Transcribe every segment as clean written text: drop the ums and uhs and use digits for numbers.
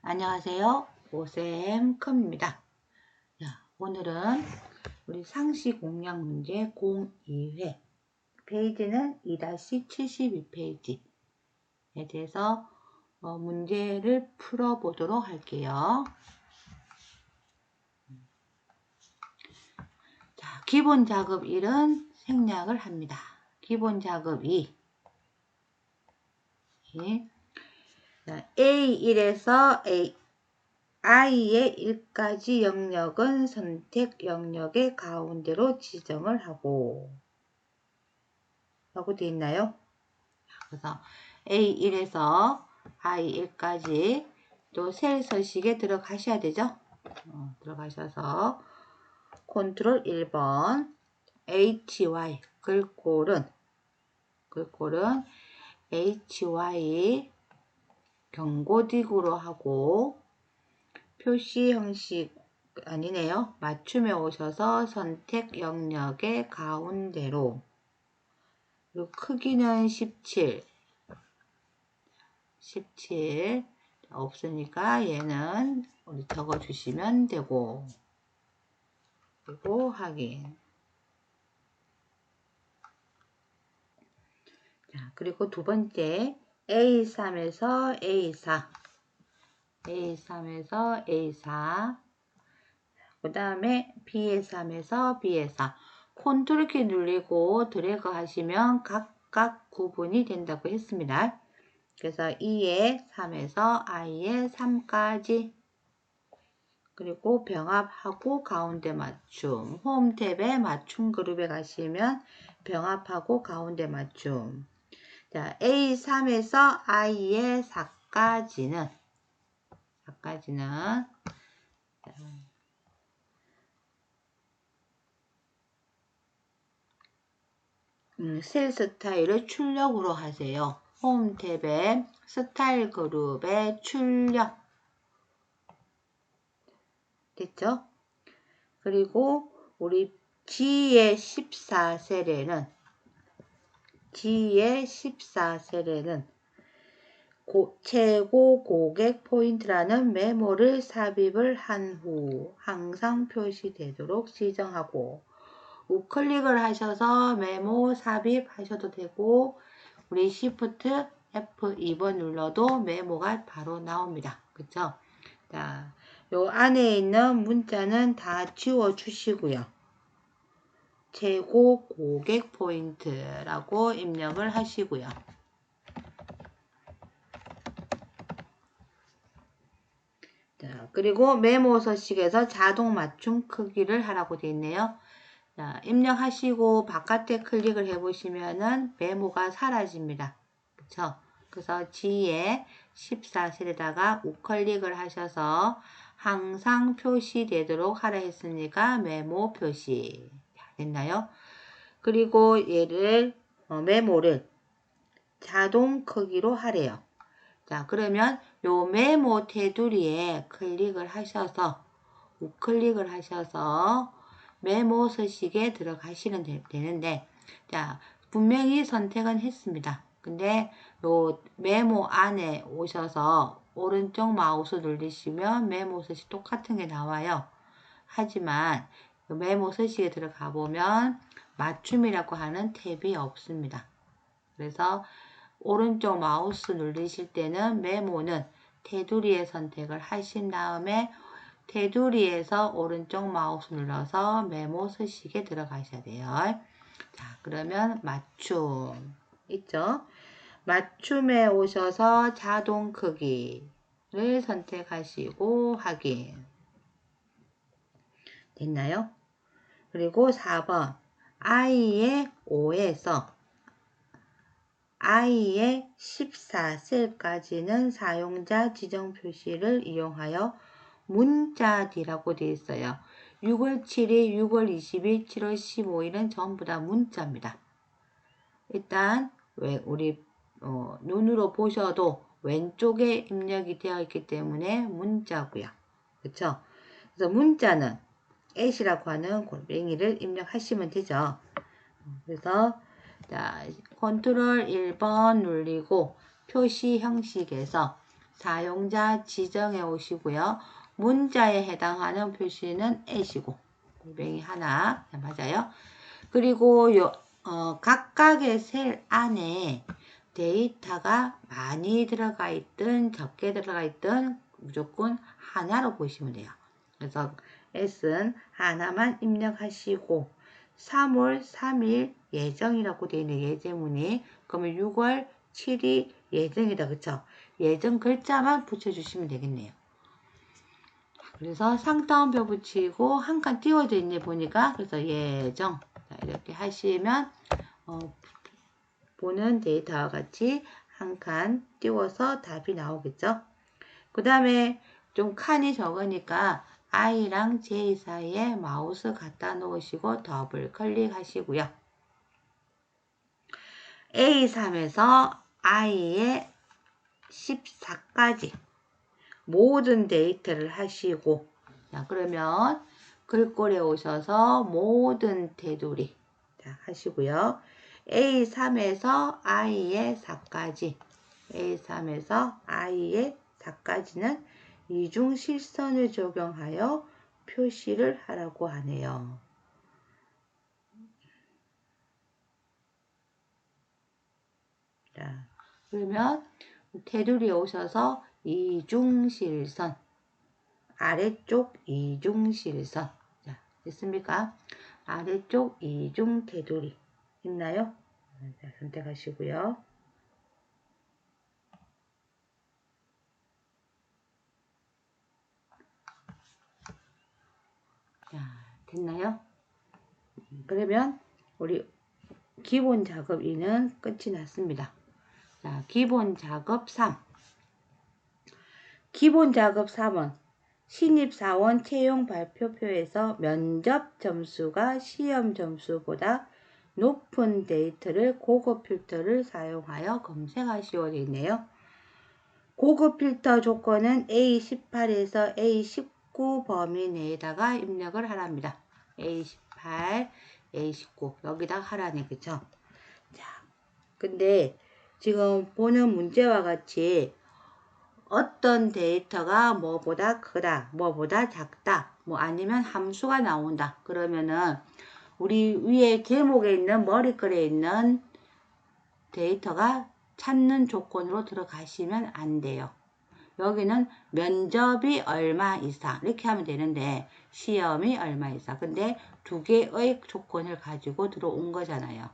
안녕하세요. 오쌤컴입니다. 오늘은 우리 상시 공략 문제 02회 페이지는 2-72페이지에 대해서 문제를 풀어보도록 할게요. 자, 기본 작업 1은 생략을 합니다. 기본 작업 2 A1에서 I의 1까지 영역은 선택 영역의 가운데로 지정을 하고 라고 되어 있나요? 그래서 A1에서 I1까지 또 셀 서식에 들어가셔야 되죠? 들어가셔서 컨트롤 1번 HY 글꼴은 HY 경고딕으로 하고 표시 형식 아니네요. 맞춤에 오셔서 선택 영역의 가운데로 그리고 크기는 17 없으니까 얘는 우리 적어 주시면 되고 그리고 확인. 자, 그리고 두 번째 A3에서 A4 그 다음에 B에3에서 B에4 컨트롤 키 누르고 드래그 하시면 각각 구분이 된다고 했습니다. 그래서 2에 3에서 I에 3까지 그리고 병합하고 가운데 맞춤 홈 탭에 맞춤 그룹에 가시면 병합하고 가운데 맞춤. 자, A3에서 I에 4까지는 셀 스타일을 출력으로 하세요. 홈 탭에 스타일 그룹에 출력 됐죠? 그리고 우리 G의 14셀에는 최고 고객 포인트라는 메모를 삽입을 한 후 항상 표시되도록 지정하고 우클릭을 하셔서 메모 삽입하셔도 되고 우리 Shift F2번 눌러도 메모가 바로 나옵니다. 그쵸? 자, 요 안에 있는 문자는 다 지워 주시고요. 최고 고객 포인트라고 입력을 하시고요. 자, 그리고 메모 서식에서 자동 맞춤 크기를 하라고 되어 있네요. 자, 입력하시고 바깥에 클릭을 해보시면은 메모가 사라집니다. 그쵸? 그래서 G에 14셀에다가 우클릭을 하셔서 항상 표시되도록 하라 했으니까 메모 표시. 됐나요? 그리고 메모를 자동 크기로 하래요. 자, 그러면 요 메모 테두리에 클릭을 하셔서 우클릭을 하셔서 메모 서식에 들어가시면 되는데 자, 분명히 선택은 했습니다. 근데 요 메모 안에 오셔서 오른쪽 마우스 누르시면 메모 서식 똑같은 게 나와요. 하지만 메모 서식에 들어가 보면 맞춤이라고 하는 탭이 없습니다. 그래서 오른쪽 마우스 누르실 때는 메모는 테두리에 선택을 하신 다음에 테두리에서 오른쪽 마우스 눌러서 메모 서식에 들어가셔야 돼요. 자, 그러면 맞춤 있죠? 맞춤에 오셔서 자동 크기를 선택하시고 확인. 됐나요? 그리고 4번 I의 5에서 I의 14셀까지는 사용자 지정 표시를 이용하여 문자디라고 되어 있어요. 6월 7일, 6월 20일, 7월 15일은 전부 다 문자입니다. 일단 우리 눈으로 보셔도 왼쪽에 입력이 되어 있기 때문에 문자고요. 그렇죠? 그래서 문자는 at이라고 하는 골뱅이를 입력하시면 되죠. 그래서 자, 컨트롤 1번 누르고 표시 형식에서 사용자 지정해 오시고요. 문자에 해당하는 표시는 at이고 골뱅이 하나 맞아요. 그리고 각각의 셀 안에 데이터가 많이 들어가 있든 적게 들어가 있든 무조건 하나로 보시면 돼요. 그래서 S는 하나만 입력하시고 3월 3일 예정이라고 되어 있는 예제문이 그러면 6월 7일 예정이다. 그쵸? 예정 글자만 붙여주시면 되겠네요. 그래서 상따옴표 붙이고 한 칸 띄워져 있네 보니까 그래서 예정 이렇게 하시면 보는 데이터와 같이 한 칸 띄워서 답이 나오겠죠. 그 다음에 좀 칸이 적으니까 I랑 J 사이에 마우스 갖다 놓으시고 더블 클릭하시고요. A3에서 I의 14까지 모든 데이터를 하시고 자 그러면 글꼴에 오셔서 모든 테두리 자 하시고요. A3에서 I의 4까지 A3에서 I의 4까지는 이중실선을 적용하여 표시를 하라고 하네요. 자, 그러면 테두리에 오셔서 이중실선 아래쪽 이중실선 자, 됐습니까? 아래쪽 이중 테두리 있나요? 자, 선택하시고요. 자, 됐나요? 그러면 우리 기본 작업 2는 끝이 났습니다. 자, 기본 작업 3. 기본 작업 3은 신입사원 채용 발표표에서 면접 점수가 시험 점수보다 높은 데이터를 고급 필터를 사용하여 검색하시오 되어 있네요. 고급 필터 조건은 A18에서 A19 범위 내에다가 입력을 하랍니다. A18, A19 여기다 하라네 그쵸? 자, 근데 지금 보는 문제와 같이 어떤 데이터가 뭐보다 크다, 뭐보다 작다, 뭐 아니면 함수가 나온다. 그러면은 우리 위에 제목에 있는 머리글에 있는 데이터가 찾는 조건으로 들어가시면 안 돼요. 여기는 면접이 얼마 이상 이렇게 하면 되는데 시험이 얼마 이상 근데 두 개의 조건을 가지고 들어온 거잖아요.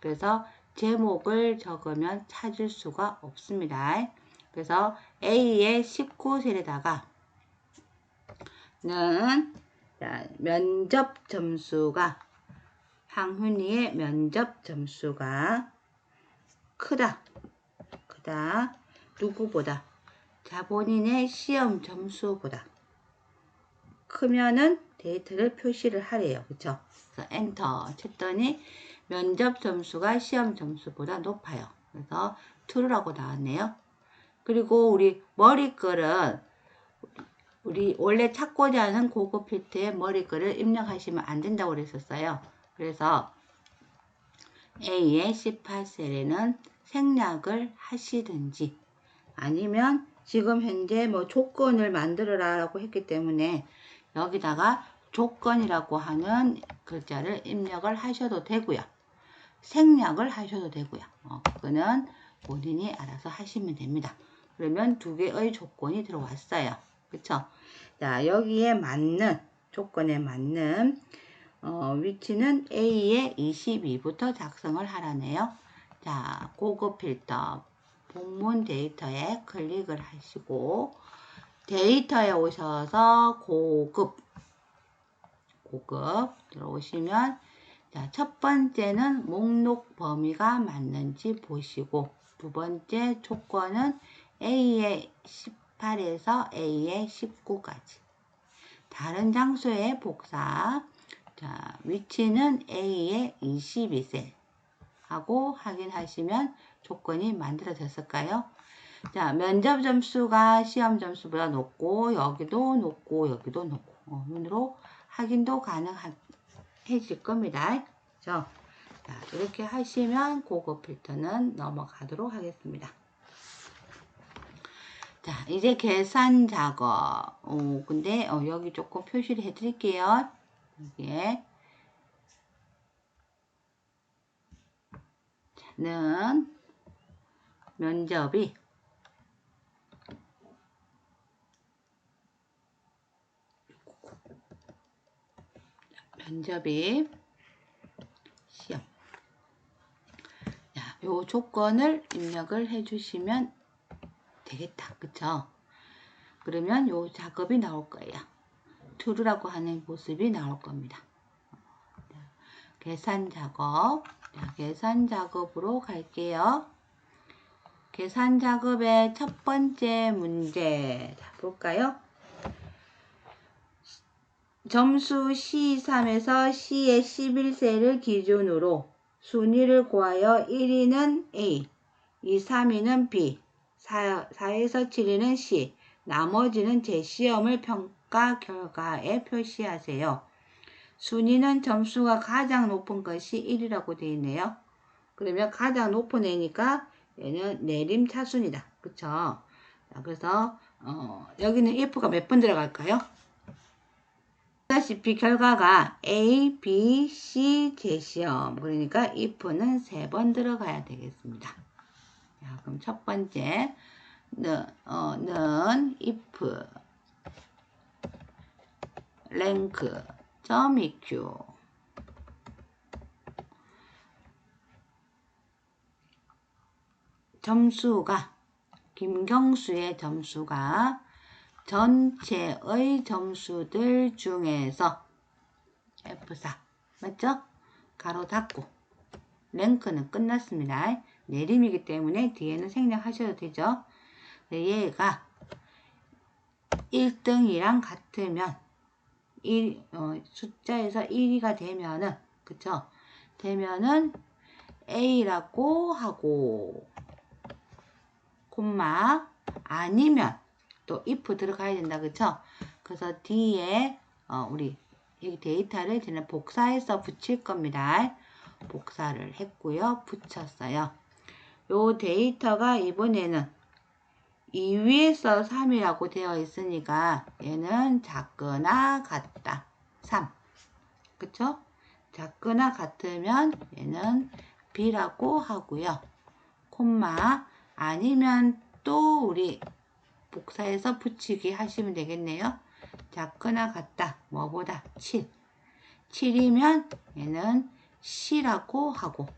그래서 제목을 적으면 찾을 수가 없습니다. 그래서 A의 19셀에다가 는 면접 점수가 황훈이의 면접 점수가 크다 누구보다 자 본인의 시험 점수보다 크면은 데이터를 표시를 하래요. 그쵸? 그래서 엔터 쳤더니 면접 점수가 시험 점수보다 높아요. 그래서 true라고 나왔네요. 그리고 우리 머리글은 우리 원래 찾고자 하는 고급 필터에 머리글을 입력하시면 안 된다고 그랬었어요. 그래서 A의 18셀에는 생략을 하시든지 아니면 지금 현재 뭐 조건을 만들어라 라고 했기 때문에 여기다가 조건이라고 하는 글자를 입력을 하셔도 되고요. 생략을 하셔도 되고요. 그거는 본인이 알아서 하시면 됩니다. 그러면 두 개의 조건이 들어왔어요. 그쵸? 자, 여기에 맞는, 조건에 맞는, 위치는 A의 22부터 작성을 하라네요. 자, 고급 필터, 본문 데이터에 클릭을 하시고, 데이터에 오셔서 고급 들어오시면, 자, 첫 번째는 목록 범위가 맞는지 보시고, 두 번째 조건은 A의 18에서 A의 19까지. 다른 장소의 복사. 자, 위치는 A의 22셀 하고 확인하시면 조건이 만들어졌을까요? 자, 면접 점수가 시험 점수보다 높고 여기도 높고 여기도 높고 눈으로 확인도 가능해질 겁니다. 그렇죠? 자, 이렇게 하시면 고급 필터는 넘어가도록 하겠습니다. 자, 이제 계산 작업. 근데 여기 조금 표시를 해드릴게요. 여기에 는 면접이 시험. 자, 요 조건을 입력을 해주시면 되겠다. 그쵸? 그러면 요 작업이 나올 거예요. true라고 하는 모습이 나올 겁니다. 계산 작업. 자, 계산 작업으로 갈게요. 계산 작업의 첫 번째 문제. 자, 볼까요? 점수 C3에서 C의 11세를 기준으로 순위를 구하여 1위는 A, 2, 3위는 B, 4에서 7위는 C, 나머지는 제 시험을 평가 결과에 표시하세요. 순위는 점수가 가장 높은 것이 1이라고 되어 있네요. 그러면 가장 높은 애니까 얘는 내림차순이다. 그쵸? 자, 그래서 여기는 if가 몇 번 들어갈까요? 보다시피 결과가 A, B, C 재시험. 그러니까 if는 3번 들어가야 되겠습니다. 자, 그럼 첫 번째 는 if rank eq 점수가 김경수의 점수가 전체의 점수들 중에서 F4 맞죠? 가로 닫고 랭크는 끝났습니다. 내림이기 때문에 뒤에는 생략하셔도 되죠. 얘가 1등이랑 같으면 숫자에서 1위가 되면은 그쵸? 되면은 A라고 하고 콤마 아니면 또 if 들어가야 된다. 그쵸? 그래서 뒤에 우리 이 데이터를 저는 복사해서 붙일 겁니다. 복사를 했고요. 붙였어요. 요 데이터가 이번에는 2위에서 3이라고 되어 있으니까 얘는 작거나 같다. 3. 그쵸? 작거나 같으면 얘는 B라고 하고요. 콤마 아니면 또 우리 복사해서 붙이기 하시면 되겠네요. 작거나 같다. 뭐보다? 7. 7이면 얘는 C라고 하고.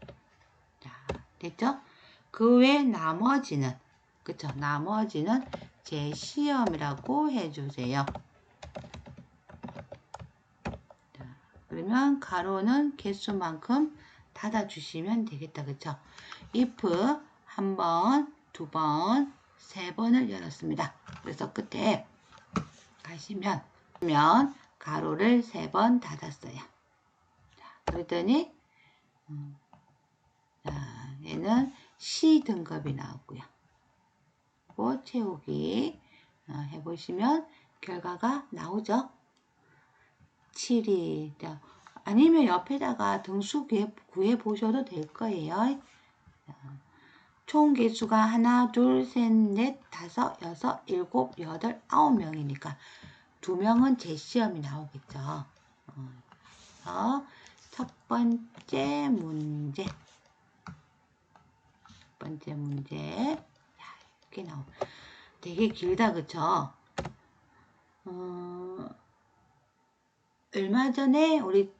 자, 됐죠? 그 외 나머지는, 그쵸? 나머지는 제 시험이라고 해주세요. 자, 그러면 가로는 개수만큼 닫아주시면 되겠다. 그쵸? if 한 번, 두 번, 세 번을 열었습니다. 그래서 끝에 가시면 가로를 3번 닫았어요. 자, 그랬더니 자, 얘는 C 등급이 나왔고요. 그리고 채우기 해보시면 결과가 나오죠. 7이 아니면 옆에다가 등수 구해 보셔도 될 거예요. 총 개수가 하나, 둘, 셋, 넷, 다섯, 여섯, 일곱, 여덟, 9명이니까 2명은 재시험이 나오겠죠. 그래서 첫 번째 문제. 이렇게 나오고 되게 길다. 그쵸? 얼마 전에 우리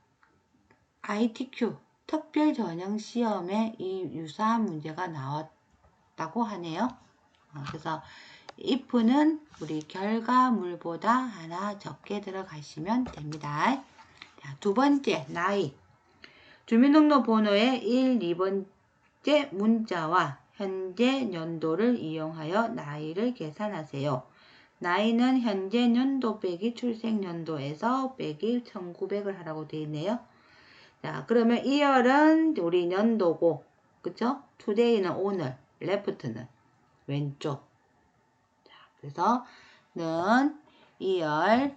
ITQ 특별 전형 시험에 이 유사한 문제가 나왔다고 하네요. 그래서 if는 우리 결과물보다 하나 적게 들어가시면 됩니다. 자, 두 번째, 나이. 주민등록번호의 1, 2번째 문자와 현재 연도를 이용하여 나이를 계산하세요. 나이는 현재 연도 빼기 출생연도에서 빼기 1900을 하라고 되어 있네요. 자, 그러면 year은 우리 연도고, 그쵸? today는 오늘, left는 왼쪽. 자, 그래서 는 year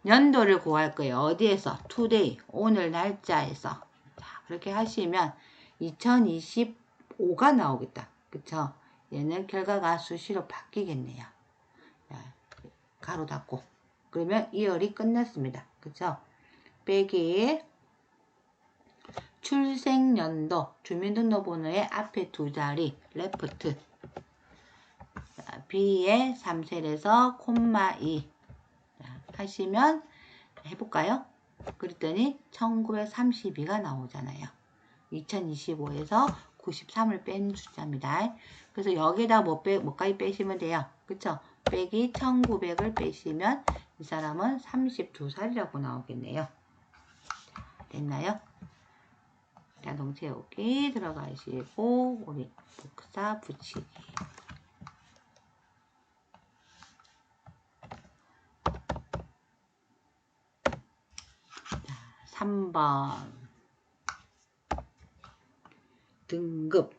연도를 구할 거예요. 어디에서? today, 오늘 날짜에서. 자, 그렇게 하시면 2025가 나오겠다. 그쵸? 얘는 결과가 수시로 바뀌겠네요. 자, 가로 닫고. 그러면 2월이 끝났습니다. 그쵸? 빼기 출생연도 주민등록번호의 앞에 두 자리 레프트 B의 3셀에서 콤마 2 하시면 해볼까요? 그랬더니 1932가 나오잖아요. 2025에서 93을 뺀 숫자입니다. 그래서 여기에다 뭐까지 빼시면 돼요. 그쵸? 빼기 1900을 빼시면 이 사람은 32살이라고 나오겠네요. 됐나요? 자동 채우기 들어가시고 우리 복사 붙이기. 자, 3번 등급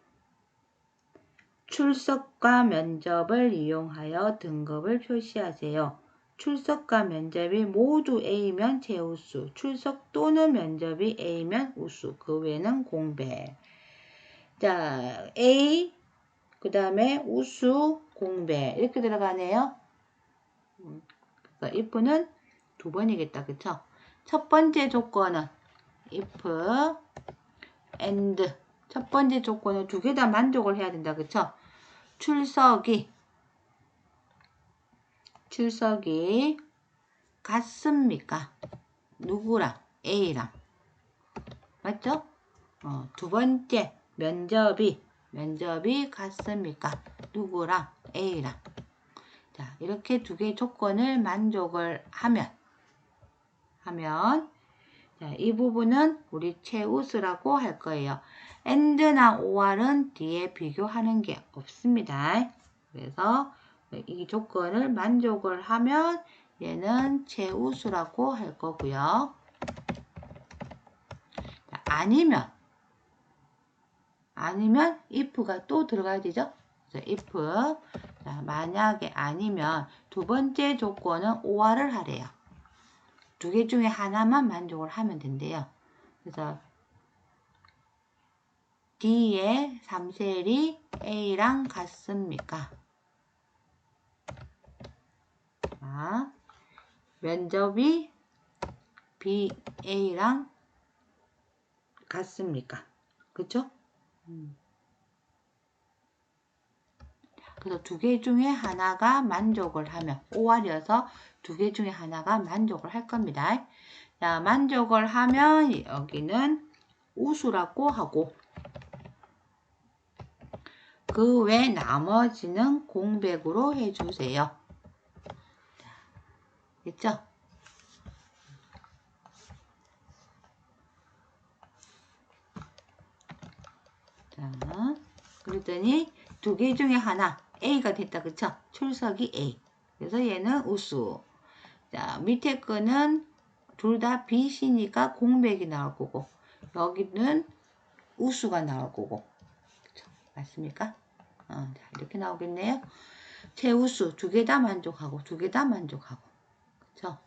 출석과 면접을 이용하여 등급을 표시하세요. 출석과 면접이 모두 A면 제우수, 출석 또는 면접이 A면 우수, 그 외는 공백. 자, A, 그 다음에 우수, 공백 이렇게 들어가네요. 그래서 if는 두 번이겠다. 그쵸? 첫 번째 조건은 if, and 첫 번째 조건은 두 개 다 만족을 해야 된다. 그쵸? 출석이 같습니까? 누구랑? A랑. 맞죠? 두 번째 면접이 같습니까? 누구랑? A랑. 자, 이렇게 두 개의 조건을 만족을 하면 자, 이 부분은 우리 최우수라고 할 거예요. and나 or은 뒤에 비교하는 게 없습니다. 그래서 이 조건을 만족을 하면 얘는 최우수라고 할 거고요. 자, 아니면 if가 또 들어가야 되죠. 그래서 if 자, 만약에 아니면 두 번째 조건은 or를 하래요. 두 개 중에 하나만 만족을 하면 된대요. 그래서 D의 3셀이 A랑 같습니까? 자, 면접이 A랑 같습니까? 그쵸? 그래서 두 개 중에 하나가 만족을 하면 OR이어서 두 개 중에 하나가 만족을 할 겁니다. 자, 만족을 하면 여기는 우수라고 하고 그 외 나머지는 공백으로 해주세요. 됐죠? 자, 그랬더니 두 개 중에 하나 A가 됐다. 그쵸? 출석이 A. 그래서 얘는 우수. 자, 밑에 거는 둘 다 B시니까 공백이 나올 거고 여기는 우수가 나올 거고. 그쵸? 맞습니까? 자, 이렇게 나오겠네요. 최우수 두 개 다 만족하고 두 개 다 만족하고. 그쵸?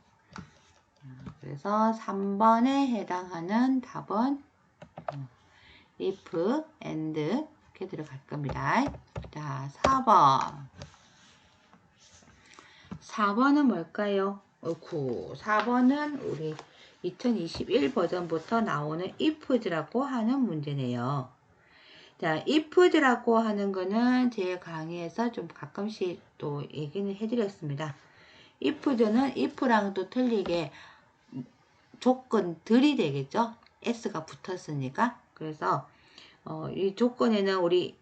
그래서 3번에 해당하는 답은 if, and 이렇게 들어갈 겁니다. 자, 4번. 4번은 뭘까요? 4번은 우리 2021 버전부터 나오는 ifs라고 하는 문제네요. 자, ifs라고 하는 거는 제 강의에서 좀 가끔씩 또 얘기는 해드렸습니다. ifs는 if랑 또 틀리게 조건들이 되겠죠? s가 붙었으니까. 그래서 이 조건에는 우리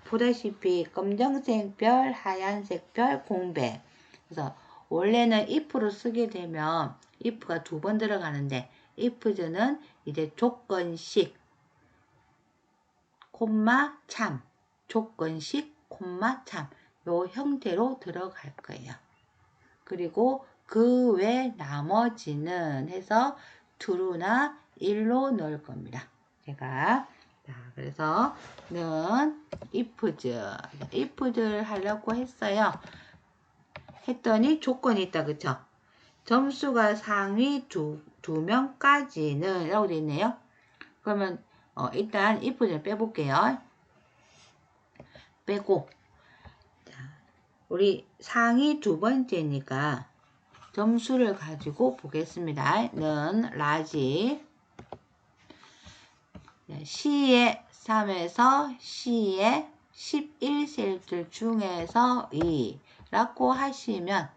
보다시피 검정색 별, 하얀색 별, 공백. 그래서 원래는 if로 쓰게 되면 if가 두 번 들어가는데 ifs는 이제 조건식 콤마 참 조건식 콤마 참 요 형태로 들어갈 거예요. 그리고 그 외 나머지는 해서 true나 1로 넣을 겁니다. 제가 자, 그래서 는 ifs를 하려고 했어요. 했더니 조건이 있다. 그쵸? 점수가 상위 두 명까지는 라고 되어 있네요. 그러면 일단 if를 빼볼게요. 빼고 우리 상이 두 번째니까 점수를 가지고 보겠습니다. 는 라지 C의 3에서 C의 11셀들 중에서 2라고 하시면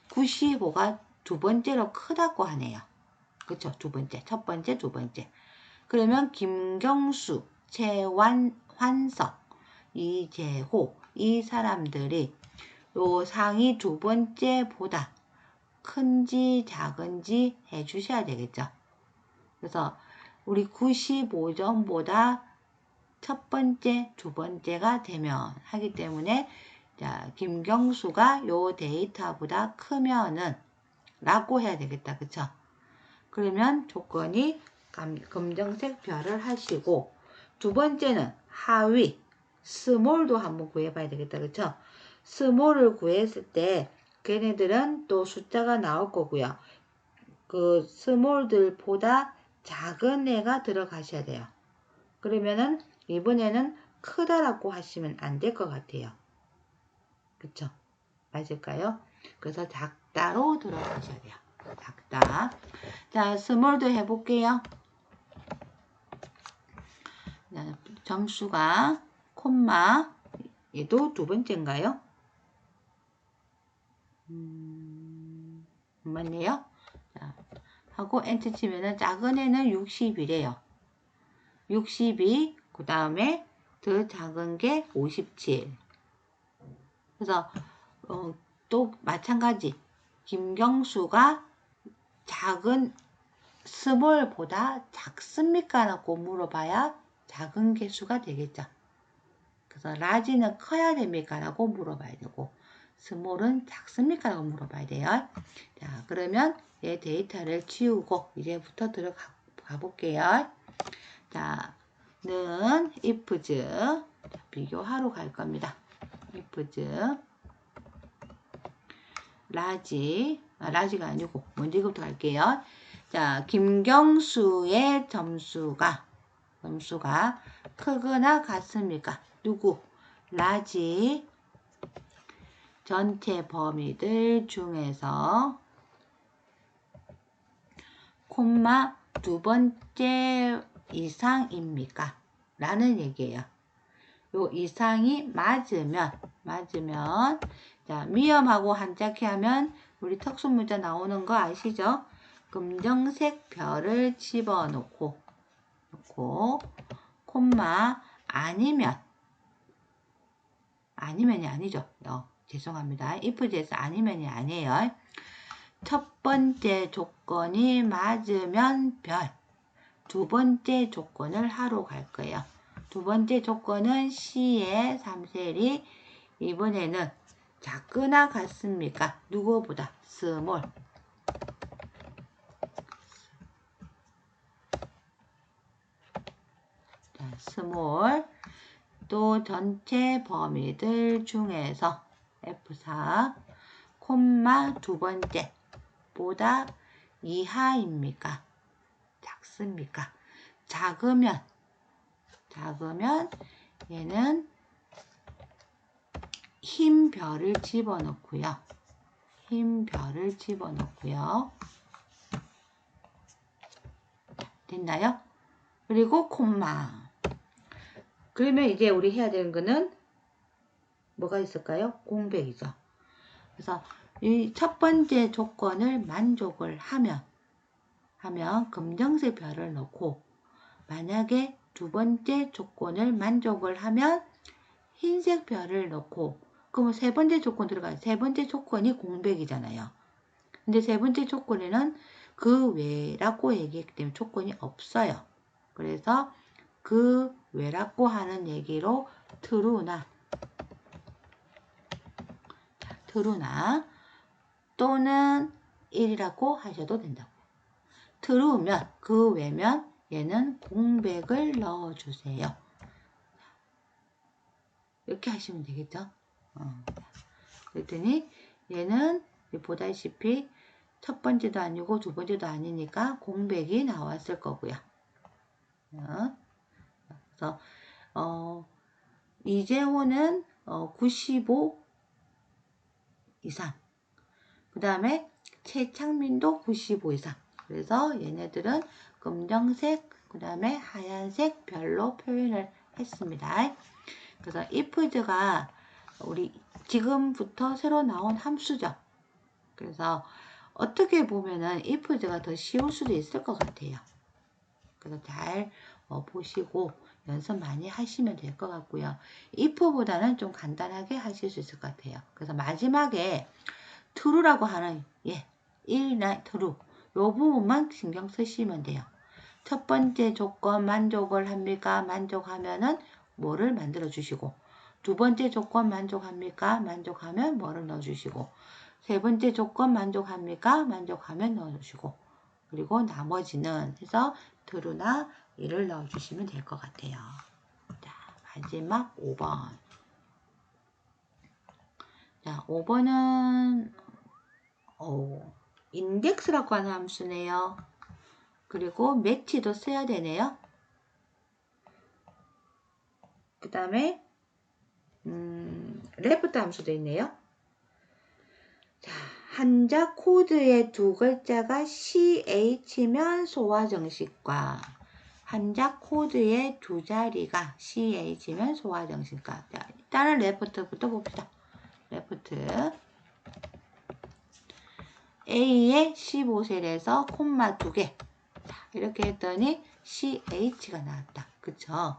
95가 두 번째로 크다고 하네요. 그쵸? 두 번째. 첫 번째, 두 번째. 그러면 김경수, 최환석, 이재호 이 사람들이 요 상이 두 번째보다 큰지 작은지 해주셔야 되겠죠. 그래서 우리 95점보다 첫 번째, 두 번째가 되면 하기 때문에 자, 김경수가 요 데이터보다 크면은 라고 해야 되겠다. 그쵸? 그러면 조건이 검정색 별을 하시고 두 번째는 하위 스몰도 한번 구해봐야 되겠다. 그쵸? 스몰을 구했을 때 걔네들은 또 숫자가 나올 거고요. 그 스몰들보다 작은 애가 들어가셔야 돼요. 그러면은 이번에는 크다라고 하시면 안 될 것 같아요. 그쵸? 맞을까요? 그래서 작다로 들어가셔야 돼요. 작다. 자, 스몰도 해볼게요. 자, 점수가 콤마 얘도 두 번째인가요? 맞네요. 자, 하고 엔터 치면은 작은 애는 60이래요. 62, 그 다음에 더 작은 게 57. 그래서 또 마찬가지 김경수가 작은 스몰보다 작습니까? 라고 물어봐야 작은 개수가 되겠죠. 그래서 라지는 커야 됩니까? 라고 물어봐야 되고 스몰은 작습니까? 라고 물어봐야 돼요. 자, 그러면 얘 데이터를 지우고 이제부터 들어가 볼게요. 자, 는 ifs 비교하러 갈 겁니다. ifs 라지가 아니고 먼저 이거부터 갈게요. 자, 김경수의 점수가 크거나 같습니까? 누구? 라지 전체 범위들 중에서 콤마 두 번째 이상입니까? 라는 얘기예요. 요 이상이 맞으면 자, 미음하고 한짝해 하면 우리 특수문자 나오는 거 아시죠? 검정색 별을 집어넣고 콤마 아니면이 아니죠. 죄송합니다. if에서 아니면이 아니에요. 첫 번째 조건이 맞으면 별, 두 번째 조건을 하러 갈 거예요. 두 번째 조건은 C의 3셀이 이번에는 작거나 같습니까? 누구보다? 스몰. 자, 스몰. 또 전체 범위들 중에서 F4, 콤마 두 번째 보다 이하입니까? 작습니까? 작으면 얘는 흰 별을 집어넣고요. 됐나요? 그리고 콤마. 그러면 이제 우리 해야 되는 거는 뭐가 있을까요? 공백이죠. 그래서 이 첫 번째 조건을 만족을 하면 검정색 별을 넣고 만약에 두 번째 조건을 만족을 하면 흰색 별을 넣고 그러면 세 번째 조건 들어가요. 세 번째 조건이 공백이잖아요. 근데 세 번째 조건에는 그 외라고 얘기했기 때문에 조건이 없어요. 그래서 그 외라고 하는 얘기로 true나 또는 1이라고 하셔도 된다고요. true면 그 외면 얘는 공백을 넣어주세요. 이렇게 하시면 되겠죠. 그랬더니 얘는 보다시피 첫 번째도 아니고 두 번째도 아니니까 공백이 나왔을 거고요. 그래서 이재호는 95 이상. 그 다음에 최창민도 95 이상. 그래서 얘네들은 검정색, 그 다음에 하얀색 별로 표현을 했습니다. 그래서 ifs가 우리 지금부터 새로 나온 함수죠. 그래서 어떻게 보면은 ifs가 더 쉬울 수도 있을 것 같아요. 그래서 잘 보시고 연습 많이 하시면 될 것 같고요. if보다는 좀 간단하게 하실 수 있을 것 같아요. 그래서 마지막에 true라고 하는 일이나 true 요 부분만 신경 쓰시면 돼요. 첫 번째 조건 만족을 합니까? 만족하면은 뭐를 만들어 주시고, 두 번째 조건 만족합니까? 만족하면 뭐를 넣어 주시고, 세 번째 조건 만족합니까? 만족하면 넣어 주시고, 그리고 나머지는 해서 true나 이를 넣어 주시면 될 것 같아요. 자, 마지막 5번. 자, 5번은 인덱스라고 하는 함수네요. 그리고 매치도 써야 되네요. 그 다음에 레프트 함수도 있네요. 자, 한자 코드의 두 글자가 CH면 소화정식과 한자 코드의 두 자리가 CH면 소화정식과. 자, 일단은 레프트부터 봅시다. 레프트 A의 15셀에서 콤마 2개. 자, 이렇게 했더니 CH가 나왔다. 그쵸?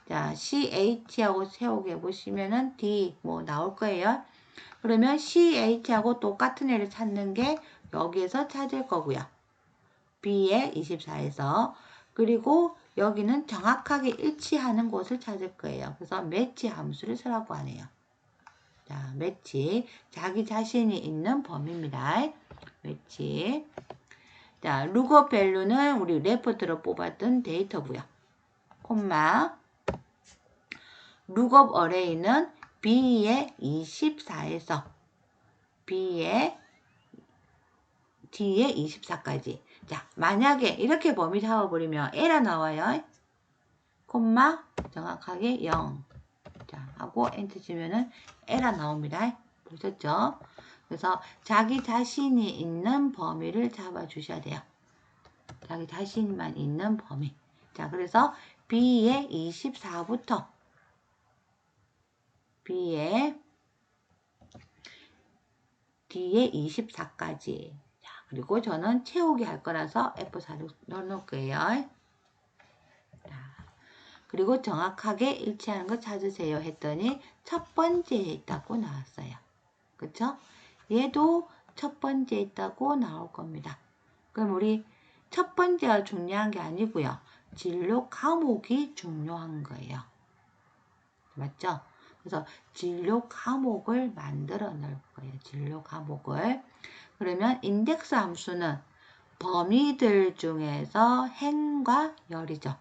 자, CH하고 세우게 보시면은 D 뭐 나올 거예요. 그러면 CH하고 똑같은 애를 찾는 게 여기에서 찾을 거고요. B의 24에서. 그리고 여기는 정확하게 일치하는 곳을 찾을 거예요. 그래서 매치 함수를 쓰라고 하네요. 자, 매치. 자기 자신이 있는 범위입니다. 매치. 자, 룩업 밸류는 우리 레포트로 뽑았던 데이터고요. 콤마. 룩업 어레이는 B의 24에서 B의 D의 24까지. 자, 만약에 이렇게 범위 잡아버리면 에러 나와요. 콤마 정확하게 0. 자, 하고 엔터 치면은 에러 나옵니다. 보셨죠? 그래서 자기 자신이 있는 범위를 잡아 주셔야 돼요. 자기 자신만 있는 범위. 자, 그래서 B의 24부터 B의 D의 24까지. 자, 그리고 저는 채우기 할 거라서 F4를 넣어놓을 거예요. 자, 그리고 정확하게 일치하는 거 찾으세요 했더니 첫 번째에 있다고 나왔어요. 그쵸? 얘도 첫 번째에 있다고 나올 겁니다. 그럼 우리 첫 번째가 중요한 게 아니고요. 진로 과목이 중요한 거예요. 맞죠? 그래서 진로 과목을 만들어 놓을 거예요. 진로 과목을. 그러면 인덱스 함수는 범위들 중에서 행과 열이죠.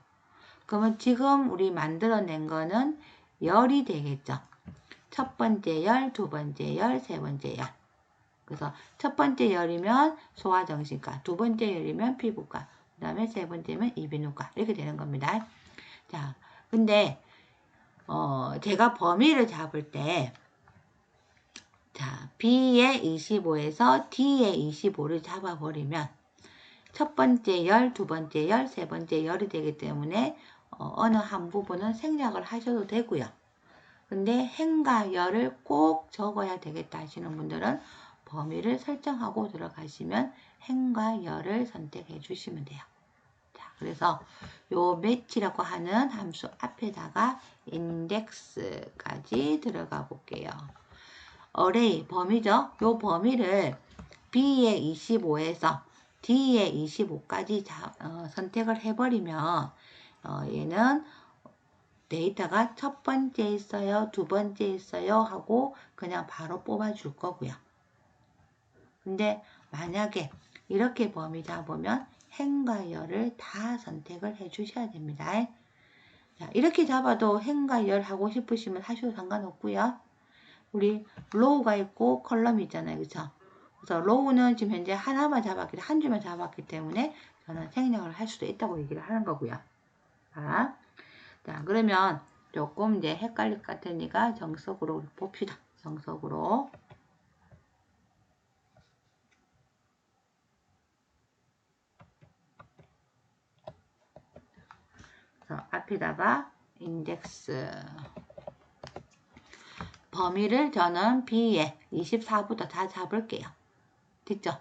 그러면 지금 우리 만들어낸 거는 열이 되겠죠. 첫 번째 열, 두 번째 열, 세 번째 열. 그래서 첫 번째 열이면 소화정신과, 두 번째 열이면 피부과, 그 다음에 세 번째면 이비인후과 이렇게 되는 겁니다. 자, 근데 제가 범위를 잡을 때 자, B의 25에서 D의 25를 잡아버리면 첫 번째 열, 두 번째 열, 세 번째 열이 되기 때문에 어느 한 부분은 생략을 하셔도 되고요. 근데 행과 열을 꼭 적어야 되겠다 하시는 분들은 범위를 설정하고 들어가시면 행과 열을 선택해 주시면 돼요. 자, 그래서 요 매치라고 하는 함수 앞에다가 인덱스까지 들어가 볼게요. 어레이 범위죠. 요 범위를 B의 25에서 D의 25까지 선택을 해버리면 얘는 데이터가 첫 번째 있어요, 두 번째 있어요 하고 그냥 바로 뽑아줄 거고요. 근데 만약에 이렇게 범위 잡으면 행과 열을 다 선택을 해 주셔야 됩니다. 자, 이렇게 잡아도 행과 열 하고 싶으시면 하셔도 상관없고요. 우리 로우가 있고 컬럼이 있잖아요. 그쵸? 그래서 로우는 지금 현재 하나만 잡았기, 한 줄만 잡았기 때문에 저는 생략을 할 수도 있다고 얘기를 하는 거고요. 자, 그러면 조금 이제 헷갈릴 것 같으니까 정석으로 봅시다. 정석으로. 그래서 앞에다가 인덱스. 범위를 저는 B에 24부터 다 잡을게요. 됐죠?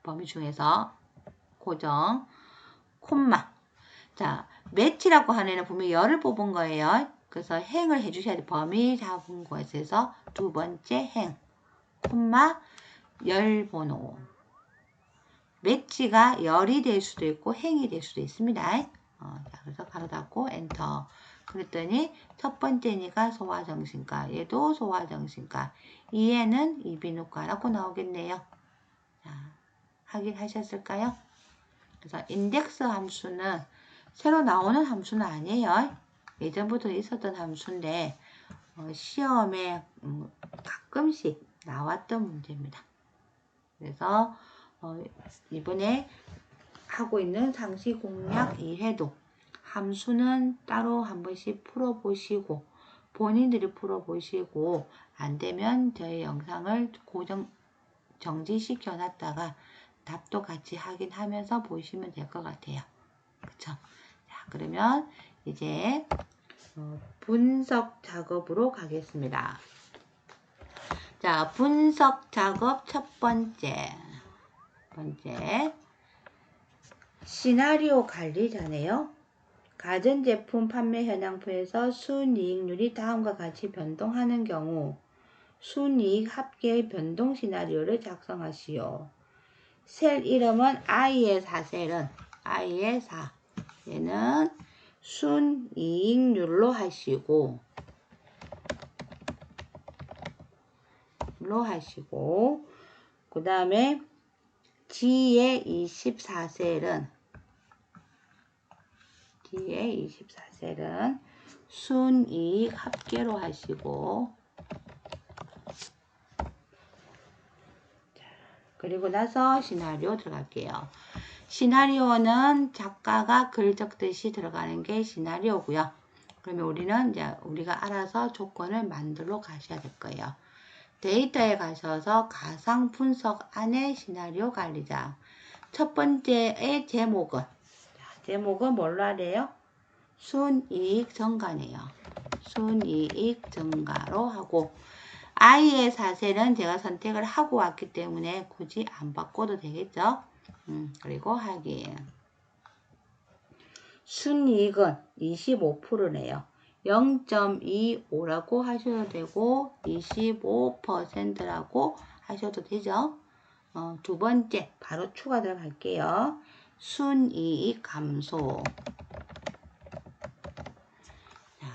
범위 중에서 고정, 콤마. 자, 매치라고 하는 애는 분명히 열을 뽑은 거예요. 그래서 행을 해주셔야 돼요. 범위 잡은 것에서 두 번째 행, 콤마, 열 번호. 매치가 열이 될 수도 있고 행이 될 수도 있습니다. 자, 그래서 가로 닫고 엔터. 그랬더니 첫 번째니까 소화정신과, 얘도 소화정신과, 이 애는 이비인후과라고 나오겠네요. 자, 확인하셨을까요? 그래서 인덱스 함수는 새로 나오는 함수는 아니에요. 예전부터 있었던 함수인데 시험에 가끔씩 나왔던 문제입니다. 그래서 이번에 하고 있는 상시공략 2회도 함수는 따로 한 번씩 풀어보시고 본인들이 풀어보시고 안되면 저희 영상을 정지시켜 놨다가 답도 같이 확인하면서 보시면 될 것 같아요. 그쵸? 자, 그러면 이제 분석 작업으로 가겠습니다. 자, 분석 작업 첫 번째 시나리오 관리자네요. 가전제품 판매 현황표에서 순이익률이 다음과 같이 변동하는 경우 순이익 합계의 변동 시나리오를 작성하시오. 셀 이름은 I의 4셀은 I의 4. 얘는 순이익률로 하시고 그 다음에 G의 24셀은 순이익 합계로 하시고 그리고 나서 시나리오 들어갈게요. 시나리오는 작가가 글 적듯이 들어가는 게 시나리오고요. 그러면 우리는 이제 우리가 알아서 조건을 만들러 가셔야 될 거예요. 데이터에 가셔서 가상 분석 안에 시나리오 관리자. 첫 번째의 제목은 뭘로 하래요? 순이익 증가네요. 순이익 증가로 하고 I의 4셀은 제가 선택을 하고 왔기 때문에 굳이 안 바꿔도 되겠죠? 그리고 확인. 순이익은 25%네요. 0.25라고 하셔도 되고 25%라고 하셔도 되죠. 두 번째 바로 추가 들어갈게요. 순이익 감소. 자,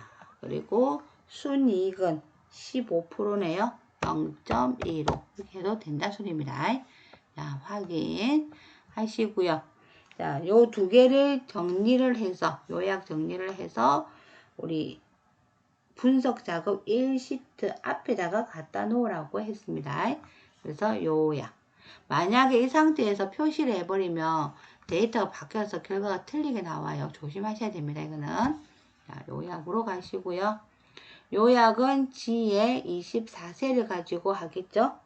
그리고 순이익은 15%네요. 0.15 이렇게 해도 된다 소리입니다. 자, 확인 하시고요. 자, 요 두 개를 정리를 해서 요약 정리를 해서 우리 분석 작업 1시트 앞에다가 갖다 놓으라고 했습니다. 그래서 요약. 만약에 이 상태에서 표시를 해버리면 데이터가 바뀌어서 결과가 틀리게 나와요. 조심하셔야 됩니다. 이거는. 자, 요약으로 가시고요. 요약은 G의 24셀을 가지고 하겠죠.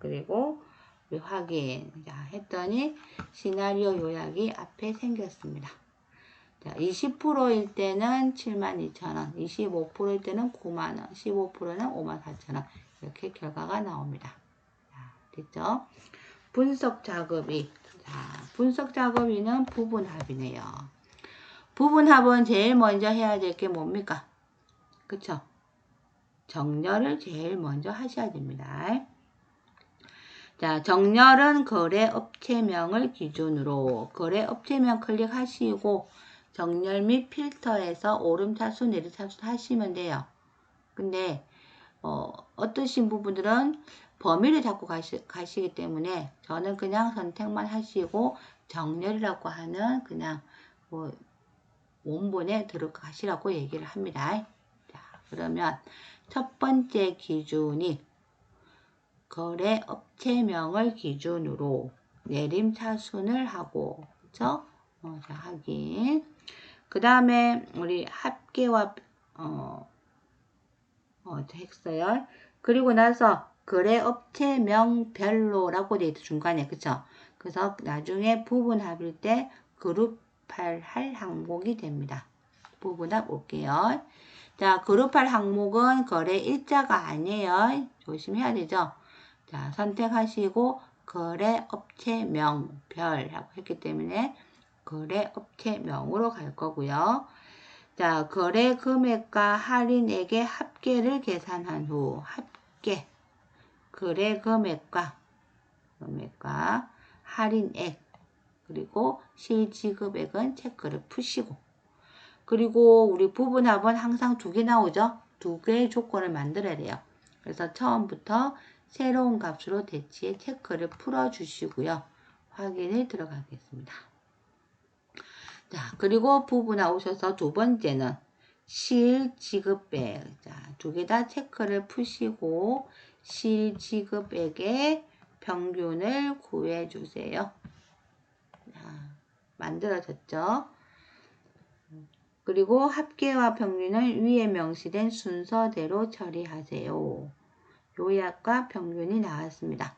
그리고 확인. 자, 했더니 시나리오 요약이 앞에 생겼습니다. 자, 20%일 때는 72,000원, 25%일 때는 90,000원, 15%는 54,000원. 이렇게 결과가 나옵니다. 자, 됐죠? 분석 작업이. 자, 분석 작업이는 부분합이네요. 부분합은 제일 먼저 해야 될 게 뭡니까? 그쵸? 정렬을 제일 먼저 하셔야 됩니다. 자, 정렬은 거래업체명을 기준으로 거래업체명 클릭하시고 정렬 및 필터에서 오름차순 내리차순 하시면 돼요. 근데 어떠신 부분들은 범위를 잡고 가시기 때문에 저는 그냥 선택만 하시고 정렬이라고 하는 그냥 원본에 들어가시라고 얘기를 합니다. 자, 그러면 첫 번째 기준이 거래업체명을 기준으로 내림차순을 하고, 그쵸? 자, 확인. 그 다음에 우리 합계와 했어요. 그리고 나서 거래업체명별로라고 되어 있죠. 중간에, 그쵸? 그래서 나중에 부분합일 때 그룹할 항목이 됩니다. 부분합 올게요. 자, 그룹할 항목은 거래 일자가 아니에요. 조심해야 되죠. 자, 선택하시고 거래 업체명 별라고 했기 때문에 거래 업체명으로 갈 거고요. 자, 거래 금액과 할인액의 합계를 계산한 후 합계 거래 금액과 할인액 그리고 실지급액은 체크를 푸시고 그리고 우리 부분합은 항상 2개 나오죠. 2개의 조건을 만들어야 돼요. 그래서 처음부터 새로운 값으로 대치해 체크를 풀어주시고요. 확인을 들어가겠습니다. 자, 그리고 부분합 오셔서 두 번째는 실지급액. 자, 2개 다 체크를 푸시고 실지급액의 평균을 구해주세요. 자, 만들어졌죠. 그리고 합계와 평균은 위에 명시된 순서대로 처리하세요. 요약과 평균이 나왔습니다.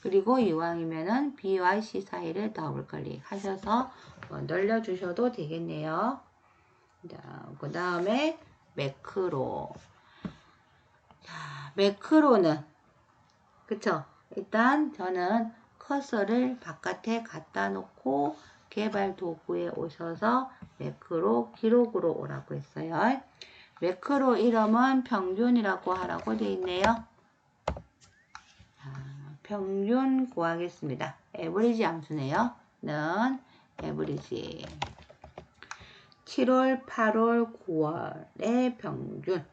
그리고 이왕이면은 B와 C 사이를 더블 클릭하셔서 늘려주셔도 되겠네요. 자, 그 다음에 매크로. 자, 매크로는 그쵸? 일단 저는 커서를 바깥에 갖다 놓고 개발 도구에 오셔서 매크로 기록으로 오라고 했어요. 매크로 이름은 평균이라고 하라고 되어 있네요. 자, 평균 구하겠습니다. 에버리지 함수네요. 는 에버리지 7월, 8월, 9월의 평균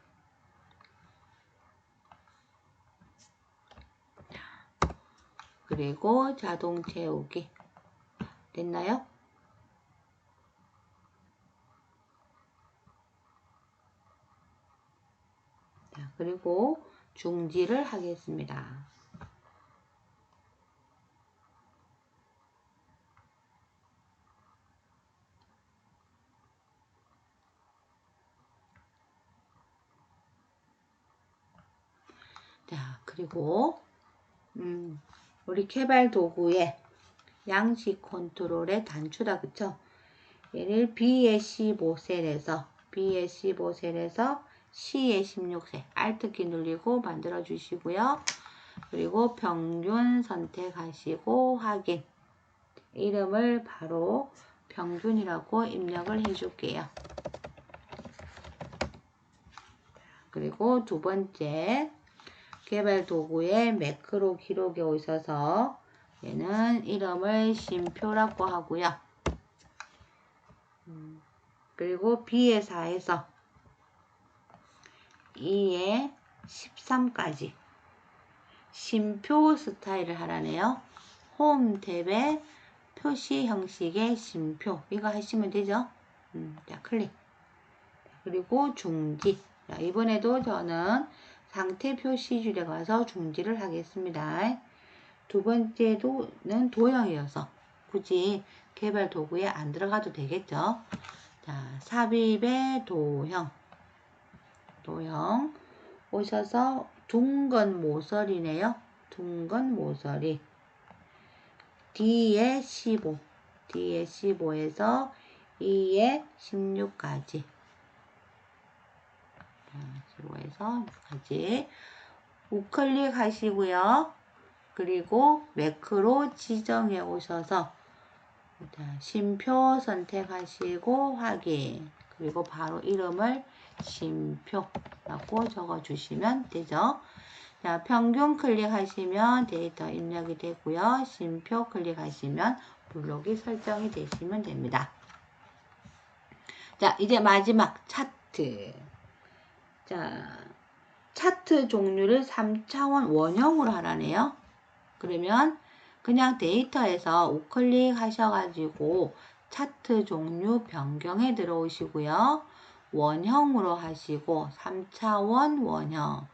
그리고 자동 채우기 됐나요? 자, 그리고 중지를 하겠습니다. 자, 그리고 우리 개발 도구에 양식 컨트롤의 단추다 그쵸? 얘를 B의 15셀에서 C의 16셀 Alt키 누르고 만들어 주시고요. 그리고 평균 선택하시고 확인 이름을 바로 평균이라고 입력을 해줄게요. 그리고 두 번째 개발 도구에 매크로 기록에 오셔서 얘는 이름을 쉼표라고 하고요. 그리고 B의 4에서 2의 13까지 쉼표 스타일을 하라네요. 홈 탭에 표시 형식의 쉼표 이거 하시면 되죠. 자, 클릭. 그리고 중지. 자, 이번에도 저는 상태 표시줄에 가서 중지를 하겠습니다. 두 번째는 도형이어서 굳이 개발 도구에 안 들어가도 되겠죠. 자, 삽입의 도형 오셔서 둥근 모서리네요. 둥근 모서리 D의 15에서 E의 16까지 15에서 6까지 우클릭 하시고요. 그리고 매크로 지정해 오셔서 쉼표 선택하시고 확인 그리고 바로 이름을 쉼표라고 적어 주시면 되죠. 자, 평균 클릭하시면 데이터 입력이 되고요. 쉼표 클릭하시면 블록이 설정이 되시면 됩니다. 자, 이제 마지막 차트. 자, 차트 종류를 3차원 원형으로 하라네요. 그러면 그냥 데이터에서 우클릭 하셔가지고 차트 종류 변경에 들어오시고요. 원형으로 하시고 3차원 원형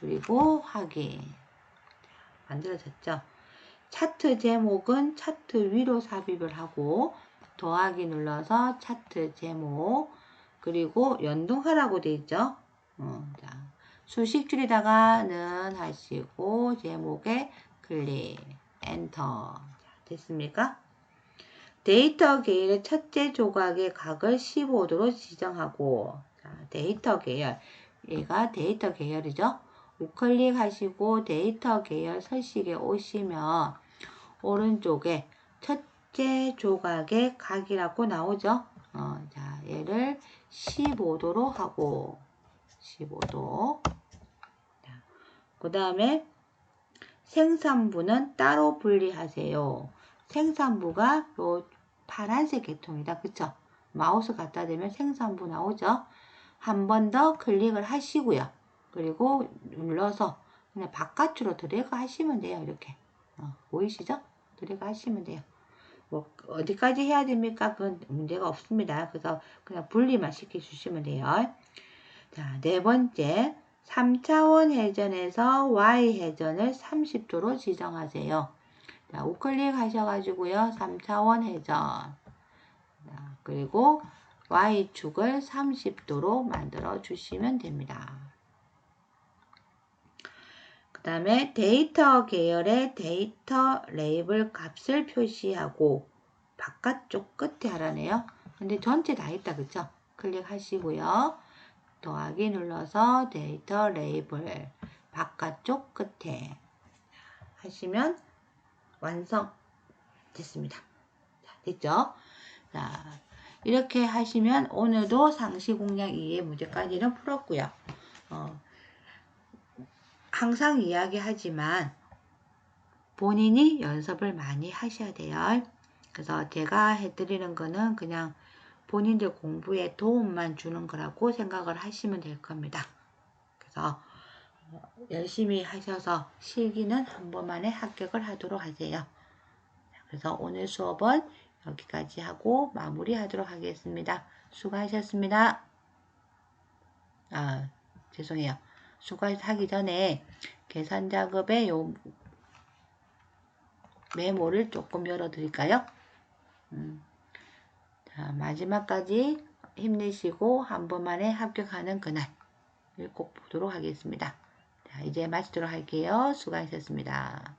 그리고 확인 만들어졌죠. 차트 제목은 차트 위로 삽입을 하고 더하기 눌러서 차트 제목 그리고 연동하라고 되어 있죠. 자, 수식줄에다가는 하시고 제목에 클릭 엔터 자, 됐습니까? 데이터 계열의 첫째 조각의 각을 15도로 지정하고, 자, 데이터 계열, 얘가 데이터 계열이죠. 우클릭 하시고 데이터 계열 서식에 오시면 오른쪽에 첫째 조각의 각이라고 나오죠. 자, 얘를 15도로 하고 15도. 그 다음에 생산부는 따로 분리하세요. 생산부가 요 파란색 계통이다. 그쵸? 마우스 갖다 대면 생산부 나오죠? 한 번 더 클릭을 하시고요. 그리고 눌러서 그냥 바깥으로 드래그 하시면 돼요. 이렇게. 보이시죠? 드래그 하시면 돼요. 뭐 어디까지 해야 됩니까? 그건 문제가 없습니다. 그래서 그냥 분리만 시켜주시면 돼요. 자, 네 번째. 3차원 회전에서 Y 회전을 30도로 지정하세요. 자, 우클릭 하셔가지고요. 3차원 회전. 자, 그리고 Y축을 30도로 만들어 주시면 됩니다. 그 다음에 데이터 계열의 데이터 레이블 값을 표시하고 바깥쪽 끝에 하라네요. 근데 전체 다 있다. 그쵸? 클릭하시고요. 더하기 눌러서 데이터 레이블 바깥쪽 끝에 하시면 완성 됐습니다. 자, 됐죠? 자, 이렇게 하시면 오늘도 상시 공략 2의 문제까지는 풀었고요. 항상 이야기하지만 본인이 연습을 많이 하셔야 돼요. 그래서 제가 해드리는 거는 그냥 본인들 공부에 도움만 주는 거라고 생각을 하시면 될 겁니다. 그래서 열심히 하셔서 실기는 한 번만에 합격을 하도록 하세요. 그래서 오늘 수업은 여기까지 하고 마무리하도록 하겠습니다. 수고하셨습니다. 죄송해요. 수고하기 전에 계산 작업의 요 메모를 조금 열어드릴까요? 자, 마지막까지 힘내시고 한 번만에 합격하는 그날 꼭 보도록 하겠습니다. 자, 이제 마치도록 할게요. 수고하셨습니다.